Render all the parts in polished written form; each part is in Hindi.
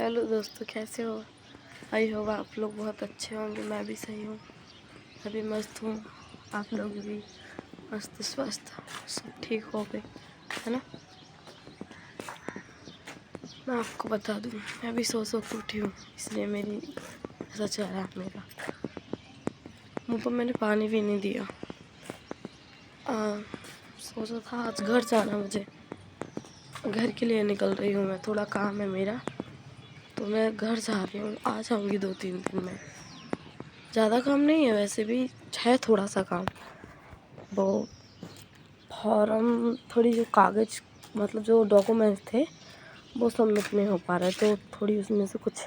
हेलो दोस्तों, कैसे हो? आई होप आप लोग बहुत अच्छे होंगे। मैं भी सही हूँ, अभी मस्त हूँ। आप लोग भी मस्त स्वस्थ सब ठीक हो गए, है ना? मैं आपको बता दूँ, मैं भी सो के उठी हूँ, इसलिए मेरी ऐसा चेहरा है मेरा। मुँह पर मैंने पानी भी नहीं दिया। सोचा था आज घर जाना, मुझे घर के लिए निकल रही हूँ मैं। थोड़ा काम है मेरा, तो मैं घर जा रही हूँ। आ जाऊँगी 2-3 दिन में। ज़्यादा काम नहीं है, वैसे भी है थोड़ा सा काम। वो फॉर्म, थोड़ी जो कागज़ मतलब जो डॉक्यूमेंट्स थे वो सबमिट नहीं हो पा रहे, तो थोड़ी उसमें से कुछ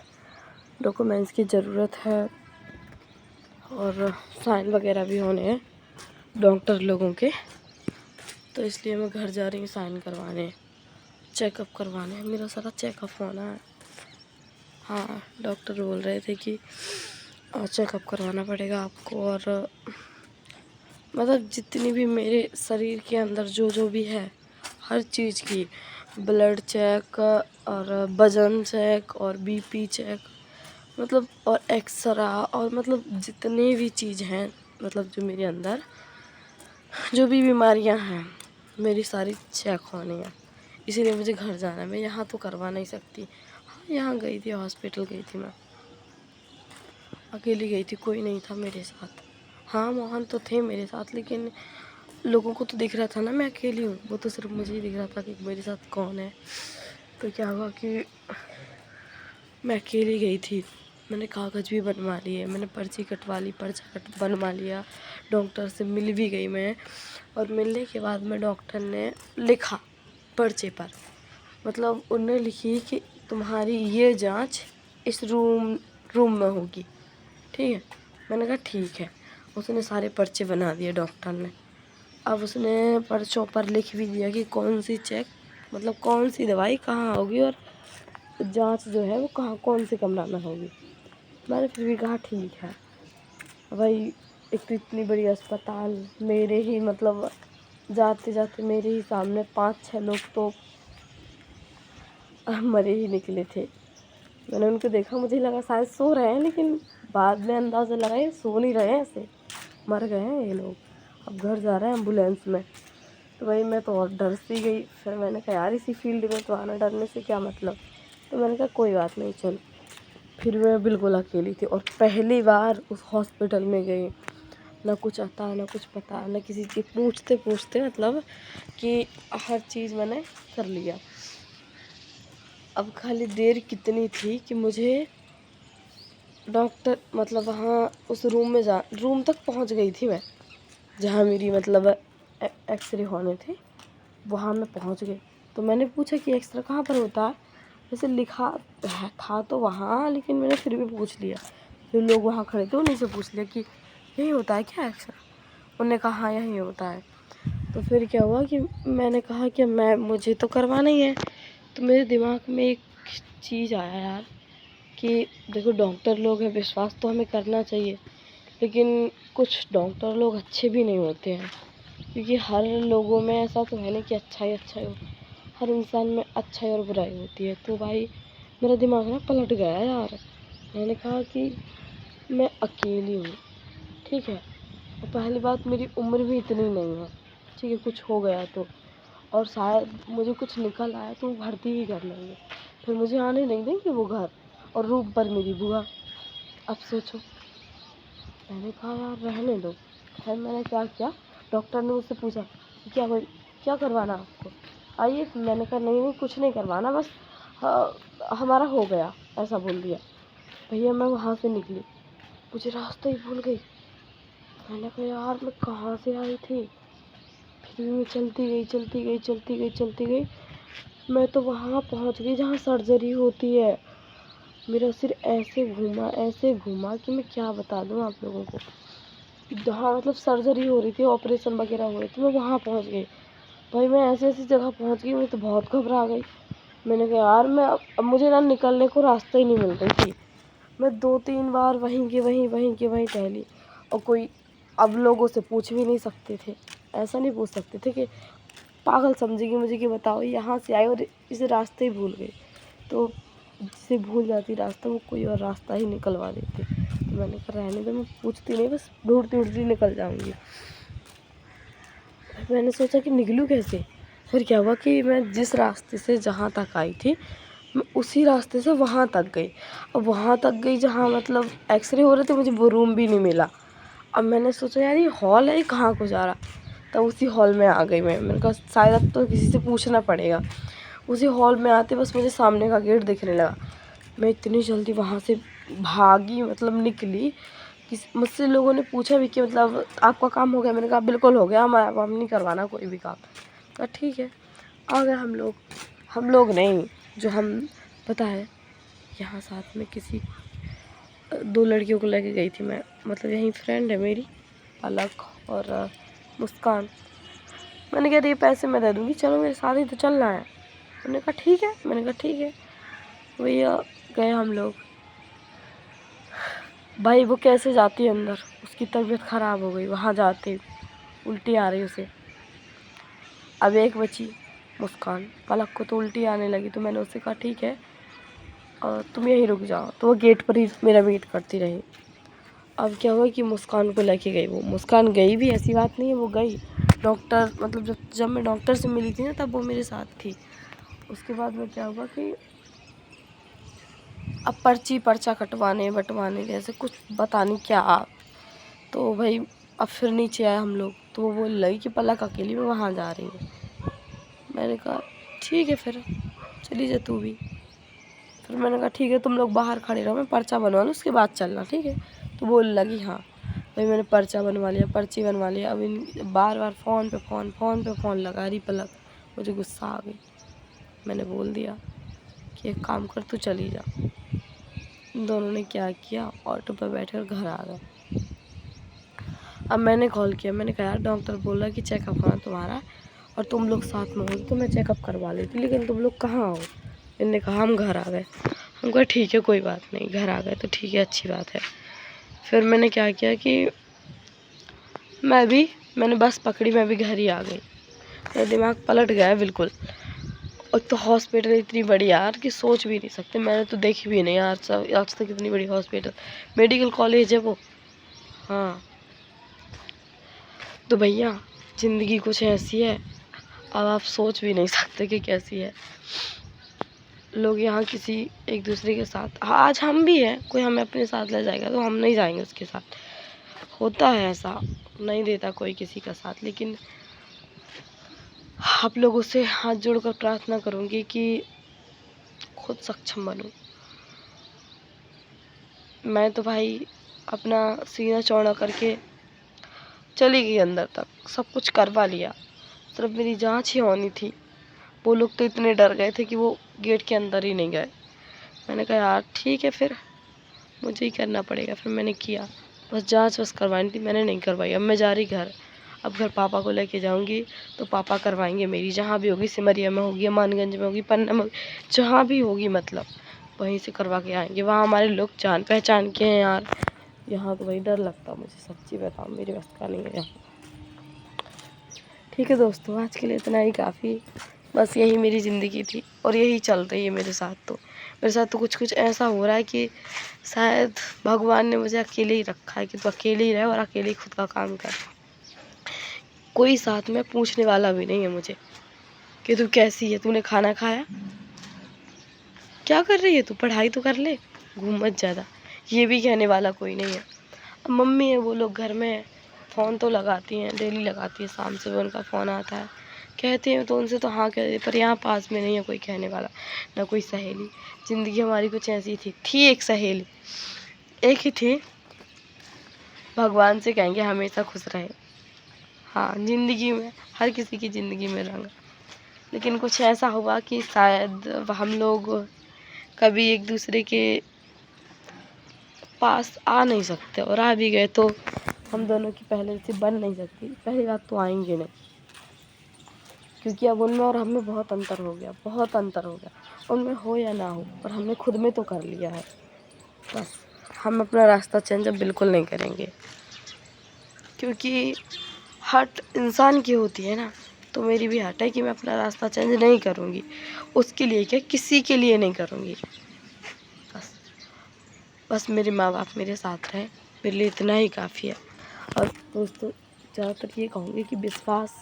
डॉक्यूमेंट्स की ज़रूरत है और साइन वगैरह भी होने हैं डॉक्टर लोगों के। तो इसलिए मैं घर जा रही हूँ साइन करवाने, चेकअप करवाने। मेरा सारा चेकअप होना है। हाँ, डॉक्टर बोल रहे थे कि चेकअप करवाना पड़ेगा आपको, और मतलब जितनी भी मेरे शरीर के अंदर जो भी है हर चीज़ की ब्लड चेक और वज़न चेक और बीपी चेक, मतलब और एक्सरा, और मतलब जितने भी चीज़ हैं, मतलब जो मेरे अंदर जो भी बीमारियां हैं मेरी सारी चेक होनी है। इसीलिए मुझे घर जाना है। मैं यहाँ तो करवा नहीं सकती। हाँ, यहाँ गई थी, हॉस्पिटल गई थी, मैं अकेली गई थी, कोई नहीं था मेरे साथ। हाँ, मोहन तो थे मेरे साथ, लेकिन लोगों को तो दिख रहा था ना मैं अकेली हूँ। वो तो सिर्फ मुझे ही दिख रहा था कि मेरे साथ कौन है। तो क्या हुआ कि मैं अकेली गई थी। मैंने कागज़ भी बनवा लिए, मैंने पर्ची कटवा ली, पर्चा बनवा लिया, डॉक्टर से मिल भी गई मैं। और मिलने के बाद में डॉक्टर ने लिखा पर्चे पर, मतलब उन्होंने लिखी कि तुम्हारी ये जांच इस रूम में होगी, ठीक है। मैंने कहा ठीक है। उसने सारे पर्चे बना दिए डॉक्टर ने। अब उसने पर्चों पर लिख भी दिया कि कौन सी चेक, मतलब कौन सी दवाई कहाँ होगी और जांच जो है वो कहाँ कौन से कमरा में होगी। मैंने फिर भी कहा ठीक है भाई। एक तो इतनी बड़ी अस्पताल, मेरे ही मतलब जाते जाते मेरे ही सामने 5-6 लोग तो मरे ही निकले थे। मैंने उनको देखा, मुझे लगा शायद सो रहे हैं, लेकिन बाद में अंदाज़ा लगा ये सो नहीं रहे हैं, ऐसे मर गए हैं ये लोग। अब घर जा रहे हैं एम्बुलेंस में। तो भाई मैं तो और डर सी गई। फिर मैंने कहा यार इसी फील्ड में तो आना, डरने से क्या मतलब। तो मैंने कहा कोई बात नहीं, चलो। फिर मैं बिल्कुल अकेली थी और पहली बार उस हॉस्पिटल में गई। ना कुछ आता, ना कुछ पता, ना किसी चीज़ पूछते पूछते, मतलब कि हर चीज़ मैंने कर लिया। अब खाली देर कितनी थी कि मुझे डॉक्टर, मतलब वहाँ उस रूम तक पहुँच गई थी मैं, जहाँ मेरी मतलब एक्सरे होने थे, वहाँ मैं पहुँच गई। तो मैंने पूछा कि एक्सरे कहाँ पर होता है। वैसे लिखा है था तो वहाँ, लेकिन मैंने फिर भी पूछ लिया। जो लोग वहाँ खड़े थे उन्हीं से पूछ लिया कि यही होता है क्या एक्सरे। उन्होंने कहा हाँ यही होता है। तो फिर क्या हुआ कि मैंने कहा कि मुझे तो करवाना ही है। तो मेरे दिमाग में एक चीज़ आया यार कि देखो डॉक्टर लोग हैं, विश्वास तो हमें करना चाहिए, लेकिन कुछ डॉक्टर लोग अच्छे भी नहीं होते हैं। क्योंकि हर लोगों में ऐसा तो है नहीं कि अच्छा ही अच्छा हो, हर इंसान में अच्छाई और बुराई होती है। तो भाई मेरा दिमाग ना पलट गया यार। मैंने कहा कि मैं अकेली हूँ, ठीक है, और पहली बात मेरी उम्र भी इतनी नहीं है, ठीक है, कुछ हो गया तो, और शायद मुझे कुछ निकल आया तो वो भर्ती ही कर लेंगे, फिर मुझे आने नहीं देंगे वो घर, और रूम पर मेरी बुआ। अब सोचो। मैंने कहा यार रहने दो। खैर मैंने क्या किया, डॉक्टर ने मुझसे पूछा कि क्या करवाना आपको, आइए। मैंने कहा नहीं कुछ नहीं करवाना, बस हमारा हो गया, ऐसा बोल दिया। भैया मैं वहाँ से निकली, मुझे रास्ता ही भूल गई। मैंने कहा यार मैं कहाँ से आई थी। फिर भी मैं चलती गई। मैं तो वहाँ पहुँच गई जहाँ सर्जरी होती है। मेरा सिर ऐसे घूमा कि मैं क्या बता दूँ आप लोगों को। जहाँ मतलब सर्जरी हो रही थी, ऑपरेशन वगैरह हो रही थी, मैं वहाँ पहुँच गई। भाई मैं ऐसी जगह पहुँच गई, मैं तो बहुत घबरा गई। मैंने कहा यार मैं अब मुझे ना निकलने को रास्ता ही नहीं मिल रही थी। मैं 2-3 बार वहीं के वहीं टहली, और कोई, अब लोगों से पूछ भी नहीं सकते थे। ऐसा नहीं पूछ सकते थे कि पागल समझेगी मुझे कि बताओ यहाँ से आई और इस रास्ते ही भूल गई। तो जिसे भूल जाती रास्ता वो कोई और रास्ता ही निकलवा देती। तो मैंने कहा रहने दो, मैं पूछती नहीं, बस ढूंढती ढूंढती निकल जाऊँगी। मैंने सोचा कि निकलूँ कैसे। फिर क्या हुआ कि मैं जिस रास्ते से जहाँ तक आई थी मैं उसी रास्ते से वहाँ तक गई। अब वहाँ तक गई जहाँ मतलब एक्सरे हो रहे थे, मुझे वो रूम भी नहीं मिला। अब मैंने सोचा यार ये हॉल है, ये कहाँ को जा रहा। तब उसी हॉल में आ गई मैंने कहा शायद अब तो किसी से पूछना पड़ेगा। उसी हॉल में आते बस मुझे सामने का गेट दिखने लगा। मैं इतनी जल्दी वहाँ से भागी, मतलब निकली। मुझसे लोगों ने पूछा भी कि मतलब आपका काम हो गया। मैंने कहा बिल्कुल हो गया, हम नहीं करवाना कोई भी काम। कहा ठीक है। आ गए हम लोग नहीं, जो हम पता है यहाँ साथ में किसी 2 लड़कियों को लेके गई थी मैं, मतलब यही फ्रेंड है मेरी, पलक और मुस्कान। मैंने कहा ये पैसे मैं दे दूँगी, चलो मेरे साथ ही तो चलना है। उन्होंने कहा ठीक है। मैंने कहा ठीक है। भैया गए हम लोग। भाई वो कैसे जाती है अंदर, उसकी तबीयत ख़राब हो गई वहाँ जाते, उल्टी आ रही उसे। अब एक बची मुस्कान, पलक को तो उल्टी आने लगी। तो मैंने उससे कहा ठीक है और तुम यहीं रुक जाओ। तो वो गेट पर ही मेरा वेट करती रही। अब क्या हुआ कि मुस्कान को लेके गई। वो मुस्कान गई भी, ऐसी बात नहीं है, वो गई। डॉक्टर मतलब जब मैं डॉक्टर से मिली थी ना तब वो मेरे साथ थी। उसके बाद में क्या हुआ कि अब पर्चा कटवाने बटवाने जैसे कुछ पता नहीं क्या। तो भाई अब फिर नीचे आए हम लोग। तो वो बोल लगी कि पलक अकेली में वहाँ जा रही है। मैंने कहा ठीक है फिर चली जा तू भी। फिर मैंने कहा ठीक है तुम लोग बाहर खड़े रहो, मैं पर्चा बनवा लूँ उसके बाद चलना, ठीक है। तो बोल लगी हाँ। भाई मैंने पर्चा बनवा लिया, पर्ची बनवा लिया। अब इन बार बार फ़ोन पे फ़ोन लगा रही पलक। मुझे गुस्सा आ गई। मैंने बोल दिया कि एक काम कर तू चली जा। दोनों ने क्या किया, ऑटो पर बैठकर घर आ गए। अब मैंने कॉल किया, मैंने कहा यार डॉक्टर बोल रहा कि चेकअप होना तुम्हारा और तुम लोग साथ में हो तो मैं चेकअप करवा लेती, लेकिन तुम लोग कहाँ हो। इन्होंने कहा हम घर आ गए। हम कहा ठीक है कोई बात नहीं, घर आ गए तो ठीक है, अच्छी बात है। फिर मैंने क्या किया कि मैंने बस पकड़ी, मैं भी घर ही आ गई। मेरा दिमाग पलट गया है बिल्कुल। और तो हॉस्पिटल इतनी बड़ी यार कि सोच भी नहीं सकते, मैंने तो देखी भी नहीं यार आज तक इतनी बड़ी हॉस्पिटल। मेडिकल कॉलेज है वो। हाँ तो भैया ज़िंदगी कुछ ऐसी है, अब आप सोच भी नहीं सकते कि कैसी है। लोग यहाँ किसी एक दूसरे के साथ, आज हम भी हैं, कोई हमें अपने साथ ले जाएगा तो हम नहीं जाएंगे उसके साथ। होता है ऐसा, नहीं देता कोई किसी का साथ। लेकिन आप लोगों से हाथ जोड़कर प्रार्थना करूँगी कि खुद सक्षम बनूँ। मैं तो भाई अपना सीना चौड़ा करके चली गई अंदर तक, सब कुछ करवा लिया, सिर्फ मेरी जांच ही होनी थी। वो लोग तो इतने डर गए थे कि वो गेट के अंदर ही नहीं गए। मैंने कहा यार ठीक है फिर मुझे ही करना पड़ेगा। फिर मैंने किया, बस जांच बस करवानी थी, मैंने नहीं करवाई। अब मैं जा रही घर। अब घर पापा को लेके जाऊंगी तो पापा करवाएंगे मेरी, जहाँ भी होगी, सिमरिया में होगी, मानगंज में होगी, पन्ना में होगी, जहाँ भी होगी मतलब वहीं से करवा के आएंगे। वहाँ हमारे लोग जान पहचान के हैं यार। यहाँ तो वही डर लगता मुझे, सच्ची बताऊँ मेरी बस का नहीं है यहाँ। ठीक है दोस्तों, आज के लिए इतना ही काफ़ी। बस यही मेरी ज़िंदगी थी और यही चल रही है मेरे साथ। तो मेरे साथ तो कुछ कुछ ऐसा हो रहा है कि शायद भगवान ने मुझे अकेले ही रखा है कि तू अकेले ही रहे और अकेले ही खुद का काम कर। कोई साथ में पूछने वाला भी नहीं है मुझे कि तू कैसी है, तूने खाना खाया, क्या कर रही है तू, पढ़ाई तो कर ले, घूम मत ज़्यादा, ये भी कहने वाला कोई नहीं है। अब मम्मी है, वो लोग घर में है, फ़ोन तो लगाती हैं, डेली लगाती है, शाम से उनका फ़ोन आता है, कहते हैं तो उनसे तो हाँ कह देते, पर यहाँ पास में नहीं है कोई कहने वाला, ना कोई सहेली। ज़िंदगी हमारी कुछ ऐसी थी एक सहेली, एक ही थी, भगवान से कहेंगे हमेशा खुश रहे। हाँ ज़िंदगी में हर किसी की ज़िंदगी में रंग, लेकिन कुछ ऐसा हुआ कि शायद हम लोग कभी एक दूसरे के पास आ नहीं सकते, और आ भी गए तो हम दोनों की पहले से बन नहीं सकती। पहली बात तो आएंगे नहीं, क्योंकि अब उनमें और हमें बहुत अंतर हो गया, बहुत अंतर हो गया। उनमें हो या ना हो, पर हमने खुद में तो कर लिया है। बस हम अपना रास्ता चेंज अब बिल्कुल नहीं करेंगे, क्योंकि हट इंसान की होती है ना, तो मेरी भी हट है कि मैं अपना रास्ता चेंज नहीं करूँगी। उसके लिए क्या, किसी के लिए नहीं करूँगी। बस मेरे माँ बाप मेरे साथ रहें, मेरे लिए इतना ही काफ़ी है। और दोस्तों ज़्यादातर ये कहूँगी कि विश्वास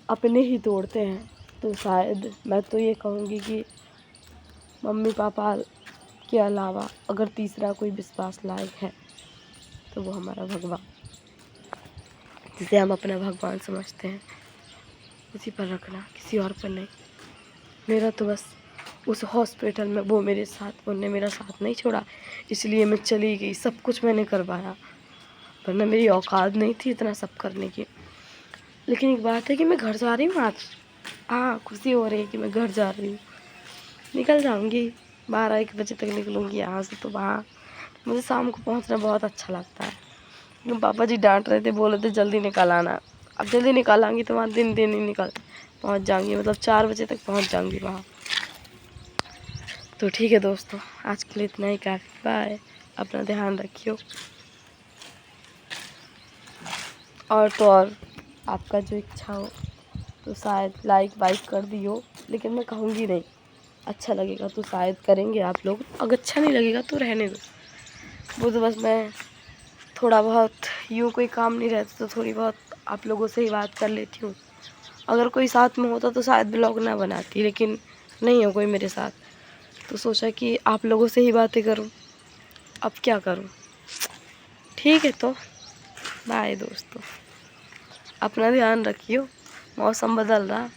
अपने ही तोड़ते हैं, तो शायद मैं तो ये कहूँगी कि मम्मी पापा के अलावा अगर तीसरा कोई विश्वास लायक है तो वो हमारा भगवान, जिसे हम अपना भगवान समझते हैं, उसी पर रखना, किसी और पर नहीं। मेरा तो बस उस हॉस्पिटल में वो मेरे साथ, उन्होंने मेरा साथ नहीं छोड़ा, इसलिए मैं चली गई, सब कुछ मैंने करवाया, वरना मेरी औकात नहीं थी इतना सब करने की। लेकिन एक बात है कि मैं घर जा रही हूँ आज, हाँ खुशी हो रही है कि मैं घर जा रही हूँ। निकल जाऊँगी 12-1 बजे तक निकलूँगी यहाँ से, तो वहाँ मुझे शाम को पहुँचना बहुत अच्छा लगता है। लेकिन पापा जी डांट रहे थे, बोल रहे थे जल्दी निकल आना। अब जल्दी निकल आऊँगी तो वहाँ दिन ही निकल पहुँच जाऊँगी, मतलब 4 बजे तक पहुँच जाऊँगी वहाँ। तो ठीक है दोस्तों, आज के लिए इतना ही काफ़ी। बाय, अपना ध्यान रखियो। और तो और आपका जो इच्छा हो तो शायद लाइक वाइक कर दियो, लेकिन मैं कहूँगी नहीं। अच्छा लगेगा तो शायद करेंगे आप लोग, अगर अच्छा नहीं लगेगा तो रहने दो। वो तो बस मैं थोड़ा बहुत यूँ कोई काम नहीं रहता तो थोड़ी बहुत आप लोगों से ही बात कर लेती हूँ। अगर कोई साथ में होता तो शायद ब्लॉग ना बनाती, लेकिन नहीं है कोई मेरे साथ, तो सोचा कि आप लोगों से ही बातें करूँ। अब क्या करूँ, ठीक है तो बाय दोस्तों, अपना ध्यान रखियो। मौसम बदल रहा।